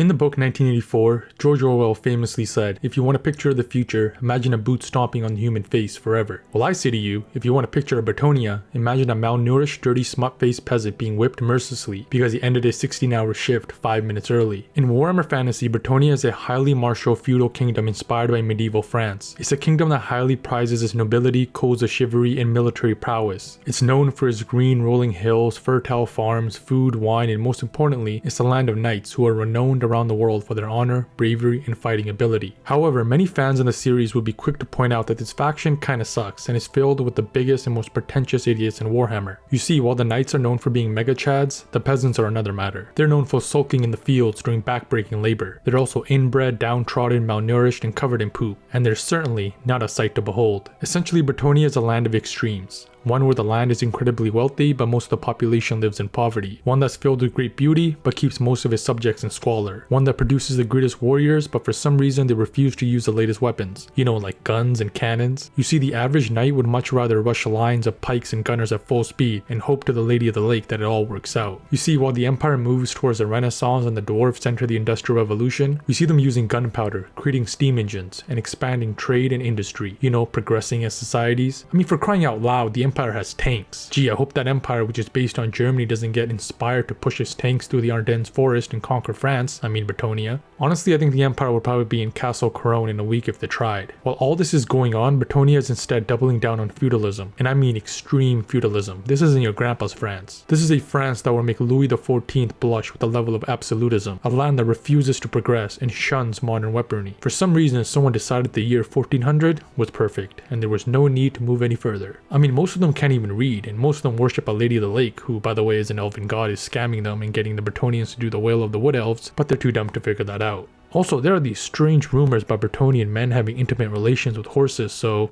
In the book 1984, George Orwell famously said, "If you want a picture of the future, imagine a boot stomping on the human face forever." Well, I say to you, if you want a picture of Bretonnia, imagine a malnourished, dirty, smut-faced peasant being whipped mercilessly because he ended his 16-hour shift 5 minutes early. In Warhammer Fantasy, Bretonnia is a highly martial feudal kingdom inspired by medieval France. It's a kingdom that highly prizes its nobility, codes of chivalry, and military prowess. It's known for its green rolling hills, fertile farms, food, wine, and most importantly, it's the land of knights who are renowned around the world for their honor, bravery, and fighting ability. However, many fans in the series would be quick to point out that this faction kinda sucks and is filled with the biggest and most pretentious idiots in Warhammer. You see, while the knights are known for being mega chads, the peasants are another matter. They're known for sulking in the fields during backbreaking labor. They're also inbred, downtrodden, malnourished, and covered in poop, and they're certainly not a sight to behold. Essentially, Bretonnia is a land of extremes. One where the land is incredibly wealthy, but most of the population lives in poverty. One that's filled with great beauty, but keeps most of its subjects in squalor. One that produces the greatest warriors, but for some reason they refuse to use the latest weapons. You know, like guns and cannons. You see, the average knight would much rather rush lines of pikes and gunners at full speed and hope to the Lady of the Lake that it all works out. You see, while the Empire moves towards the Renaissance and the dwarves enter the Industrial Revolution, we see them using gunpowder, creating steam engines, and expanding trade and industry. You know, progressing as societies. I mean, for crying out loud, the Empire has tanks. Gee, I hope that empire, which is based on Germany, doesn't get inspired to push its tanks through the Ardennes forest and conquer France, Bretonnia. Honestly, I think the empire would probably be in Castle Couronne in a week if they tried. While all this is going on, Bretonnia is instead doubling down on feudalism, and I mean extreme feudalism. This isn't your grandpa's France. This is a France that will make Louis XIV blush with the level of absolutism, a land that refuses to progress and shuns modern weaponry. For some reason, someone decided the year 1400 was perfect, and there was no need to move any further. I mean, most of them can't even read, and most of them worship a Lady of the Lake, who by the way is an elven god, is scamming them and getting the Bretonnians to do the will of the wood elves, but they're too dumb to figure that out. Also, there are these strange rumors about Bretonnian men having intimate relations with horses, so...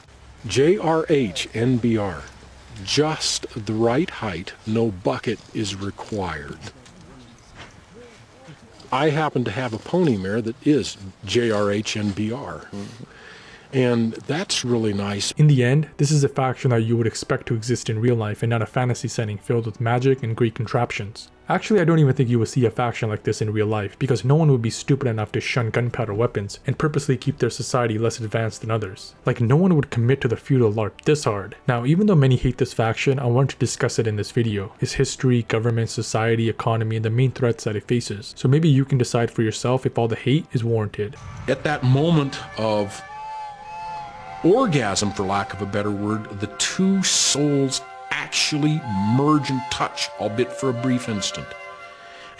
JRH NBR. Just the right height, no bucket is required. I happen to have a pony mare that is JRH NBR. And that's really nice. In the end, this is a faction that you would expect to exist in real life and not a fantasy setting filled with magic and great contraptions. Actually, I don't even think you would see a faction like this in real life, because no one would be stupid enough to shun gunpowder weapons and purposely keep their society less advanced than others. Like, no one would commit to the feudal LARP this hard. Now, even though many hate this faction, I want to discuss it in this video. Its history, government, society, economy, and the main threats that it faces. So maybe you can decide for yourself if all the hate is warranted. At that moment of orgasm, for lack of a better word, the two souls actually merge and touch, albeit for a brief instant.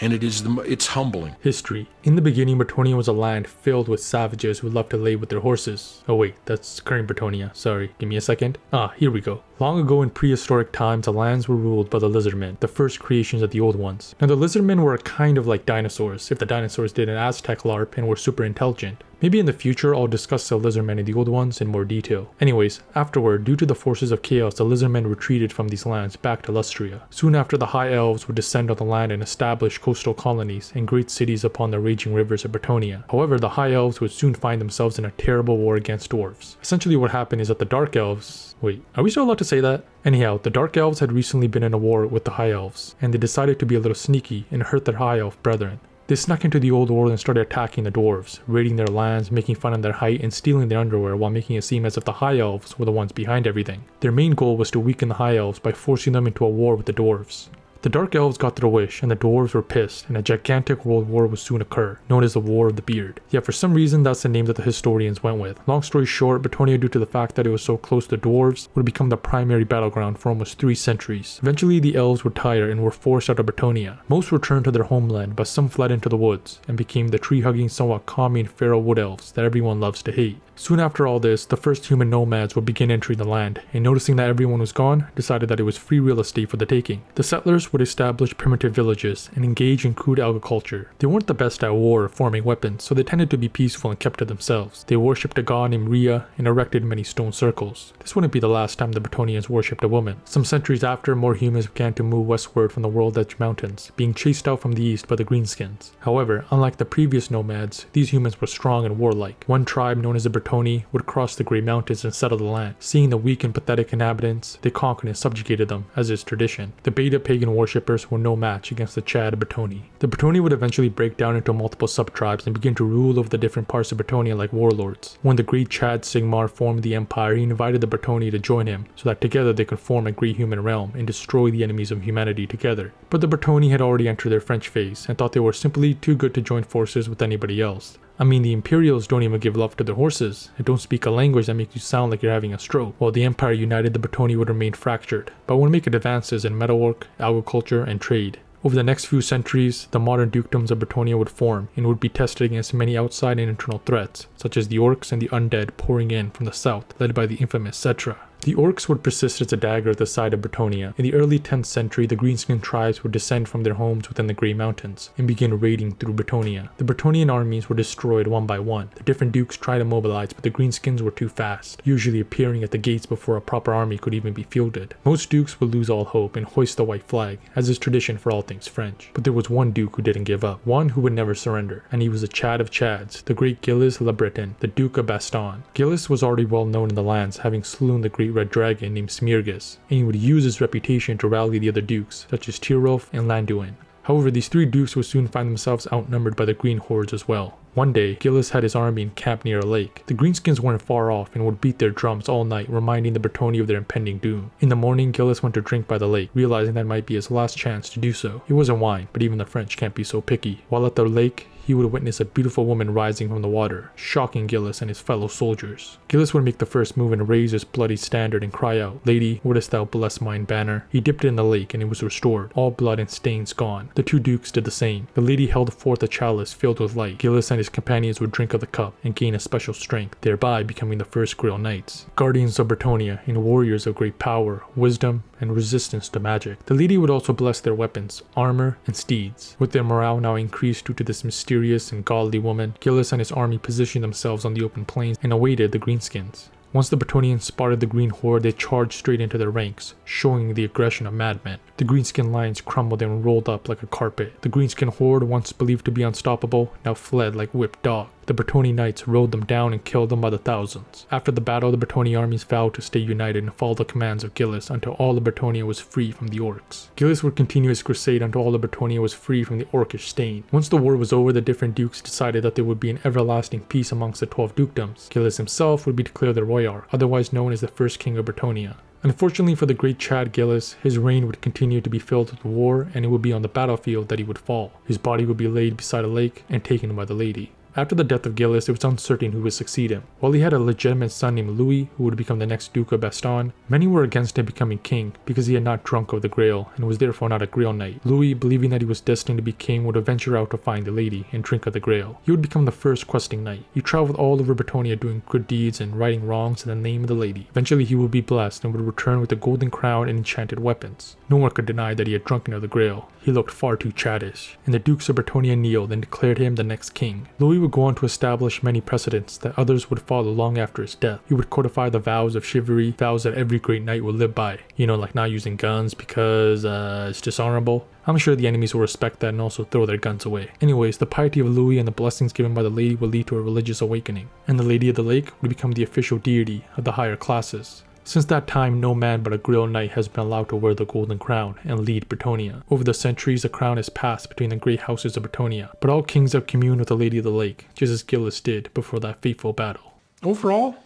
And it's humbling. History. In the beginning, Bretonnia was a land filled with savages who loved to lay with their horses. Oh wait, that's current Bretonnia. Sorry, give me a second. Here we go. Long ago in prehistoric times, the lands were ruled by the lizardmen, the first creations of the old ones. Now the lizardmen were kind of like dinosaurs, if the dinosaurs did an Aztec LARP and were super intelligent. Maybe in the future I'll discuss the lizardmen and the old ones in more detail. Anyways, afterward, due to the forces of chaos, the lizardmen retreated from these lands back to Lustria. Soon after, the high elves would descend on the land and establish coastal colonies and great cities upon the raging rivers of Bretonnia. However, the high elves would soon find themselves in a terrible war against dwarves. Essentially what happened is that the dark elves... Wait, are we still allowed to say that? Anyhow, the dark elves had recently been in a war with the high elves, and they decided to be a little sneaky and hurt their high elf brethren. They snuck into the old world and started attacking the dwarves, raiding their lands, making fun of their height, and stealing their underwear while making it seem as if the high elves were the ones behind everything. Their main goal was to weaken the high elves by forcing them into a war with the dwarves. The Dark Elves got their wish, and the dwarves were pissed, and a gigantic world war would soon occur, known as the War of the Beard. Yet for some reason that's the name that the historians went with. Long story short, Bretonnia, due to the fact that it was so close to the dwarves, would become the primary battleground for almost 3 centuries. Eventually the elves were tired and were forced out of Bretonnia. Most returned to their homeland, but some fled into the woods, and became the tree-hugging, somewhat common feral wood elves that everyone loves to hate. Soon after all this, the first human nomads would begin entering the land, and noticing that everyone was gone, decided that it was free real estate for the taking. The settlers would establish primitive villages and engage in crude agriculture. They weren't the best at war or forming weapons, so they tended to be peaceful and kept to themselves. They worshipped a god named Rhea and erected many stone circles. This wouldn't be the last time the Bretonnians worshipped a woman. Some centuries after, more humans began to move westward from the World Edge Mountains, being chased out from the east by the Greenskins. However, unlike the previous nomads, these humans were strong and warlike. One tribe, known as the Bretonnians, would cross the Great Mountains and settle the land. Seeing the weak and pathetic inhabitants, they conquered and subjugated them, as is tradition. The beta pagan worshippers were no match against the Chad Bretonnia. The Bretonnia would eventually break down into multiple sub-tribes and begin to rule over the different parts of Bretonnia like warlords. When the great Chad Sigmar formed the empire, he invited the Bretonnia to join him, so that together they could form a great human realm and destroy the enemies of humanity together. But the Bretonnia had already entered their French phase, and thought they were simply too good to join forces with anybody else. I mean, the Imperials don't even give love to their horses, and don't speak a language that makes you sound like you're having a stroke. While the Empire united, the Bretonnia would remain fractured, but would make advances in metalwork, agriculture, and trade. Over the next few centuries, the modern dukedoms of Bretonnia would form, and would be tested against many outside and internal threats, such as the orcs and the undead pouring in from the south, led by the infamous Cetra. The orcs would persist as a dagger at the side of Bretonnia. In the early 10th century, the greenskin tribes would descend from their homes within the Grey Mountains and begin raiding through Bretonnia. The Bretonnian armies were destroyed one by one. The different dukes tried to mobilize, but the greenskins were too fast, usually appearing at the gates before a proper army could even be fielded. Most dukes would lose all hope and hoist the white flag, as is tradition for all things French. But there was one duke who didn't give up, one who would never surrender, and he was the Chad of Chads, the great Gilles le Breton, the Duke of Bastogne. Gilles was already well known in the lands, having slewn the great red dragon named Smeargus, and he would use his reputation to rally the other dukes, such as Tyrolf and Landuin. However, these three dukes would soon find themselves outnumbered by the green hordes as well. One day, Gilles had his army encamped near a lake. The greenskins weren't far off and would beat their drums all night, reminding the Bretonnia of their impending doom. In the morning, Gilles went to drink by the lake, realizing that might be his last chance to do so. It wasn't wine, but even the French can't be so picky. While at the lake, he would witness a beautiful woman rising from the water, shocking Gilles and his fellow soldiers. Gilles would make the first move and raise his bloody standard and cry out, "Lady, wouldst thou bless mine banner?" He dipped it in the lake and it was restored, all blood and stains gone. The two dukes did the same. The lady held forth a chalice filled with light. Gilles and his companions would drink of the cup and gain a special strength, thereby becoming the first Grail Knights, guardians of Bretonnia and warriors of great power, wisdom, and resistance to magic. The lady would also bless their weapons, armor, and steeds. With their morale now increased due to this mysterious and godly woman, Gilles and his army positioned themselves on the open plains and awaited the greenskins. Once the Bretonnians spotted the green horde, they charged straight into their ranks, showing the aggression of madmen. The greenskin lines crumbled and rolled up like a carpet. The greenskin horde, once believed to be unstoppable, now fled like whipped dogs. The Bretonnian knights rode them down and killed them by the thousands. After the battle, the Bretonnian armies vowed to stay united and follow the commands of Gilles until all of Bretonnia was free from the orcs. Gilles would continue his crusade until all of Bretonnia was free from the orcish stain. Once the war was over, the different dukes decided that there would be an everlasting peace amongst the 12 dukedoms. Gilles himself would be declared the Royarch, otherwise known as the first king of Bretonnia. Unfortunately for the great Chad Gilles, his reign would continue to be filled with war, and it would be on the battlefield that he would fall. His body would be laid beside a lake and taken by the lady. After the death of Gilles, it was uncertain who would succeed him. While he had a legitimate son named Louis, who would become the next Duke of Bastogne, many were against him becoming king because he had not drunk of the Grail and was therefore not a Grail Knight. Louis, believing that he was destined to be king, would venture out to find the lady and drink of the Grail. He would become the first questing knight. He traveled all over Bretonnia doing good deeds and righting wrongs in the name of the lady. Eventually he would be blessed and would return with the golden crown and enchanted weapons. No one could deny that he had drunken of the Grail. He looked far too Chadish, and the Dukes of Bretonnia kneeled and declared him the next king. Louis would go on to establish many precedents that others would follow long after his death. He would codify the vows of chivalry, vows that every great knight would live by. You know, like not using guns because it's dishonorable. I'm sure the enemies will respect that and also throw their guns away. Anyways, the piety of Louis and the blessings given by the lady would lead to a religious awakening, and the Lady of the Lake would become the official deity of the higher classes. Since that time, no man but a Grail Knight has been allowed to wear the golden crown and lead Bretonnia. Over the centuries, the crown has passed between the great houses of Bretonnia, but all kings have communed with the Lady of the Lake, just as Gilles did before that fateful battle. Overall,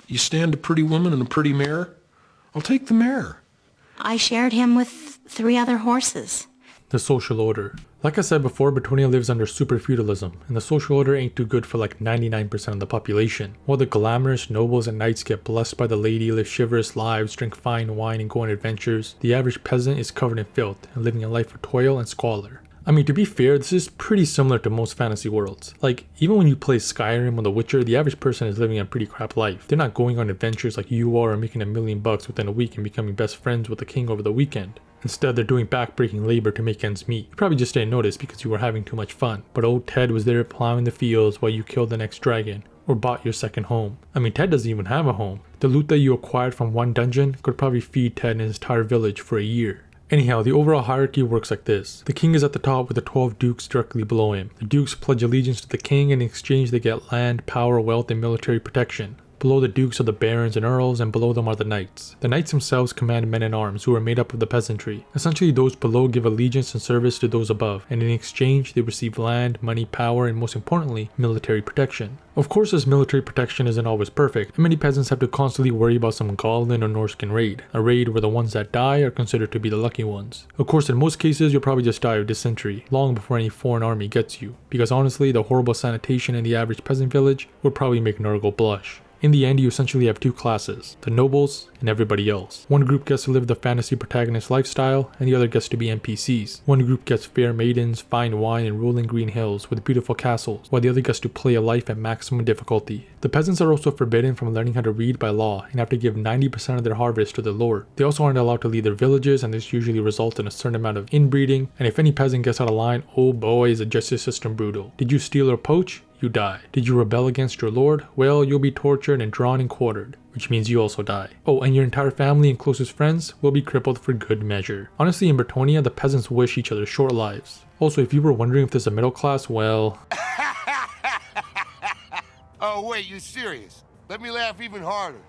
you stand a pretty woman and a pretty mare, I'll take the mare. I shared him with 3 other horses. The social order. Like I said before, Bretonnia lives under super feudalism, and the social order ain't too good for like 99% of the population. While the glamorous nobles and knights get blessed by the lady, live chivalrous lives, drink fine wine, and go on adventures, the average peasant is covered in filth and living a life of toil and squalor. I mean, to be fair, this is pretty similar to most fantasy worlds. Like, even when you play Skyrim or The Witcher, the average person is living a pretty crap life. They're not going on adventures like you are or making $1 million within a week and becoming best friends with the king over the weekend. Instead, they're doing backbreaking labor to make ends meet. You probably just didn't notice because you were having too much fun. But old Ted was there plowing the fields while you killed the next dragon, or bought your second home. I mean, Ted doesn't even have a home. The loot that you acquired from one dungeon could probably feed Ted and his entire village for a year. Anyhow, the overall hierarchy works like this. The king is at the top with the 12 dukes directly below him. The dukes pledge allegiance to the king, and in exchange they get land, power, wealth, and military protection. Below the dukes are the barons and earls, and below them are the knights. The knights themselves command men-at-arms who are made up of the peasantry. Essentially, those below give allegiance and service to those above, and in exchange they receive land, money, power, and most importantly, military protection. Of course, this military protection isn't always perfect, and many peasants have to constantly worry about some Goblin or Norscan raid, a raid where the ones that die are considered to be the lucky ones. Of course, in most cases, you'll probably just die of dysentery, long before any foreign army gets you, because honestly, the horrible sanitation in the average peasant village would probably make Nurgle blush. In the end, you essentially have two classes, the nobles and everybody else. One group gets to live the fantasy protagonist lifestyle, and the other gets to be NPCs. One group gets fair maidens, fine wine, and rolling green hills with beautiful castles, while the other gets to play a life at maximum difficulty. The peasants are also forbidden from learning how to read by law, and have to give 90% of their harvest to the lord. They also aren't allowed to leave their villages, and this usually results in a certain amount of inbreeding, and if any peasant gets out of line, oh boy is the justice system brutal. Did you steal or poach? You die. Did you rebel against your lord? Well, you'll be tortured and drawn and quartered, which means you also die. Oh, and your entire family and closest friends will be crippled for good measure. Honestly, in Bretonnia, the peasants wish each other short lives. Also, if you were wondering if there's a middle class, well... Oh wait, you're serious? Let me laugh even harder.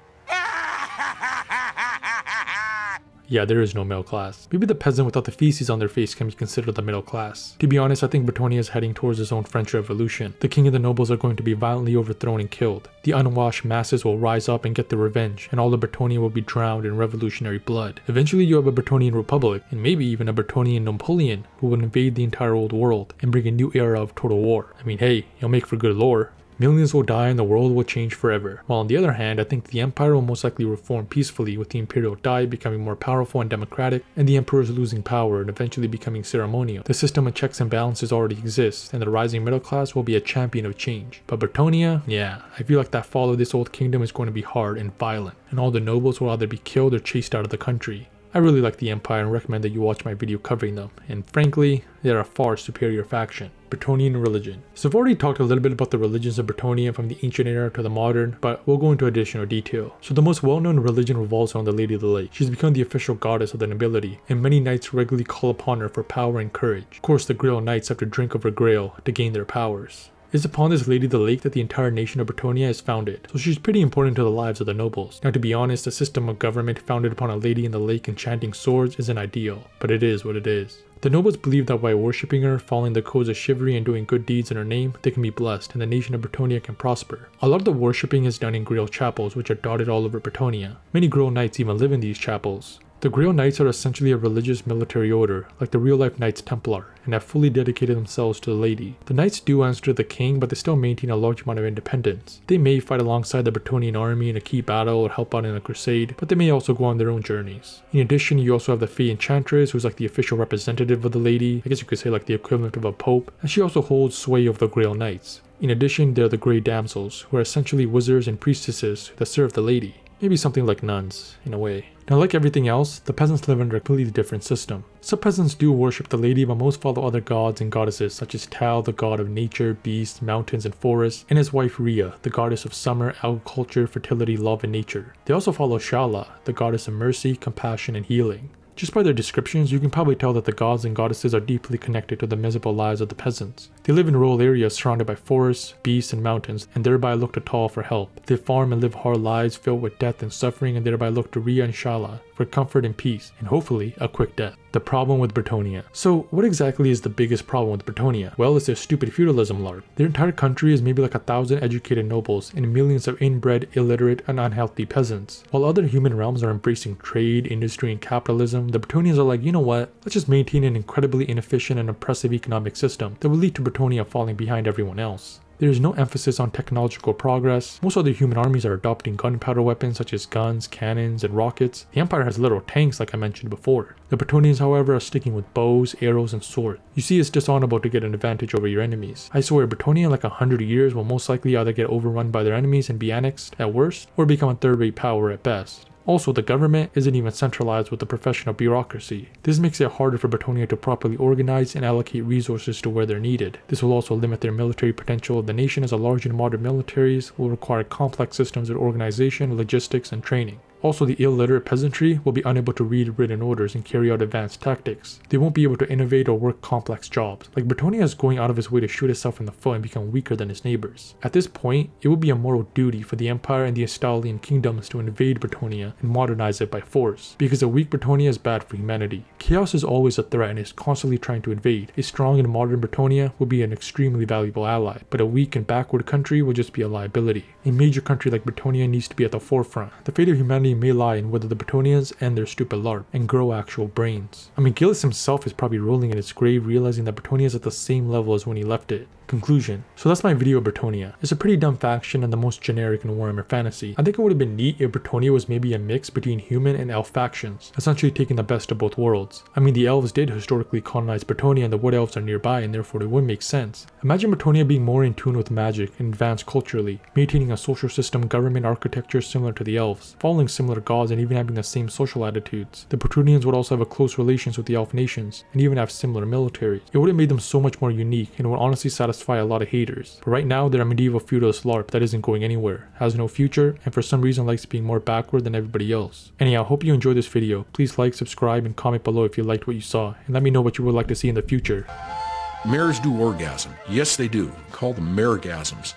Yeah, there is no middle class. Maybe the peasant without the feces on their face can be considered the middle class. To be honest, I think Bretonnia is heading towards its own French Revolution. The king and the nobles are going to be violently overthrown and killed. The unwashed masses will rise up and get their revenge, and all of Bretonnia will be drowned in revolutionary blood. Eventually you have a Bretonnian Republic, and maybe even a Bretonnian Napoleon, who will invade the entire old world and bring a new era of total war. I mean, hey, you'll make for good lore. Millions will die and the world will change forever. While on the other hand, I think the empire will most likely reform peacefully, with the imperial diet becoming more powerful and democratic, and the emperors losing power and eventually becoming ceremonial. The system of checks and balances already exists, and the rising middle class will be a champion of change. But Bretonnia, yeah, I feel like that fall of this old kingdom is going to be hard and violent, and all the nobles will either be killed or chased out of the country. I really like the Empire and recommend that you watch my video covering them, and frankly, they are a far superior faction. Bretonnian Religion. So I've already talked a little bit about the religions of Bretonnia from the ancient era to the modern, but we'll go into additional detail. So the most well-known religion revolves around the Lady of the Lake. She's become the official goddess of the nobility, and many knights regularly call upon her for power and courage. Of course, the Grail Knights have to drink of her Grail to gain their powers. It's upon this Lady of the Lake that the entire nation of Bretonnia is founded, so she's pretty important to the lives of the nobles. Now, to be honest, a system of government founded upon a lady in the lake enchanting swords isn't ideal, but it is what it is. The nobles believe that by worshipping her, following the codes of chivalry, and doing good deeds in her name, they can be blessed and the nation of Bretonnia can prosper. A lot of the worshipping is done in Grail chapels, which are dotted all over Bretonnia. Many Grail Knights even live in these chapels. The Grail Knights are essentially a religious military order, like the real-life Knights Templar, and have fully dedicated themselves to the Lady. The Knights do answer to the king, but they still maintain a large amount of independence. They may fight alongside the Bretonnian army in a key battle or help out in a crusade, but they may also go on their own journeys. In addition, you also have the Fey Enchantress, who's like the official representative of the Lady, I guess you could say like the equivalent of a pope, and she also holds sway over the Grail Knights. In addition, there are the Grey Damsels, who are essentially wizards and priestesses that serve the Lady. Maybe something like nuns, in a way. Now, like everything else, the peasants live under a completely different system. Some peasants do worship the Lady, but most follow other gods and goddesses such as Tal, the god of nature, beasts, mountains, and forests, and his wife Rhea, the goddess of summer, agriculture, fertility, love, and nature. They also follow Shala, the goddess of mercy, compassion, and healing. Just by their descriptions, you can probably tell that the gods and goddesses are deeply connected to the miserable lives of the peasants. They live in rural areas surrounded by forests, beasts, and mountains, and thereby look to Tal for help. They farm and live hard lives filled with death and suffering, and thereby look to Rhea and Shala for comfort and peace, and hopefully a quick death. The problem with Bretonnia. So what exactly is the biggest problem with Bretonnia? Well, it's their stupid feudalism LARP. Their entire country is maybe like 1,000 educated nobles and millions of inbred, illiterate, and unhealthy peasants. While other human realms are embracing trade, industry, and capitalism, the Bretonnians are like, you know what, let's just maintain an incredibly inefficient and oppressive economic system that will lead to Bretonnia falling behind everyone else. There is no emphasis on technological progress. Most other human armies are adopting gunpowder weapons such as guns, cannons, and rockets. The Empire has little tanks like I mentioned before. The Bretonnians, however, are sticking with bows, arrows, and swords. You see, it's dishonorable to get an advantage over your enemies. I swear, Bretonnia in like 100 years will most likely either get overrun by their enemies and be annexed at worst, or become a third-rate power at best. Also, the government isn't even centralized with the professional bureaucracy. This makes it harder for Bretonnia to properly organize and allocate resources to where they're needed. This will also limit their military potential. The nation, as a large and modern militaries, will require complex systems of organization, logistics, and training. Also, the illiterate peasantry will be unable to read written orders and carry out advanced tactics. They won't be able to innovate or work complex jobs. Like, Bretonnia is going out of his way to shoot itself in the foot and become weaker than its neighbors. At this point, it would be a moral duty for the Empire and the Estalian kingdoms to invade Bretonnia and modernize it by force, because a weak Bretonnia is bad for humanity. Chaos is always a threat and is constantly trying to invade. A strong and modern Bretonnia would be an extremely valuable ally, but a weak and backward country would just be a liability. A major country like Bretonnia needs to be at the forefront. The fate of humanity may lie in whether the Bretonnians end their stupid LARP and grow actual brains. I mean, Gillis himself is probably rolling in his grave realizing that Bretonnia is at the same level as when he left it. Conclusion. So that's my video of Bretonnia. It's a pretty dumb faction and the most generic in Warhammer Fantasy. I think it would have been neat if Bretonnia was maybe a mix between human and elf factions, essentially taking the best of both worlds. I mean, the elves did historically colonize Bretonnia and the wood elves are nearby, and therefore it would make sense. Imagine Bretonnia being more in tune with magic and advanced culturally, maintaining a social system, government architecture similar to the elves, following similar gods and even having the same social attitudes. The Bretonnians would also have a close relations with the elf nations and even have similar militaries. It would have made them so much more unique and would honestly satisfy a lot of haters. But right now they're a medieval feudalist LARP that isn't going anywhere, has no future, and for some reason likes being more backward than everybody else. Anyhow, hope you enjoyed this video. Please like, subscribe, and comment below if you liked what you saw, and let me know what you would like to see in the future. Mares do orgasm. Yes, they do. Call them maregasms.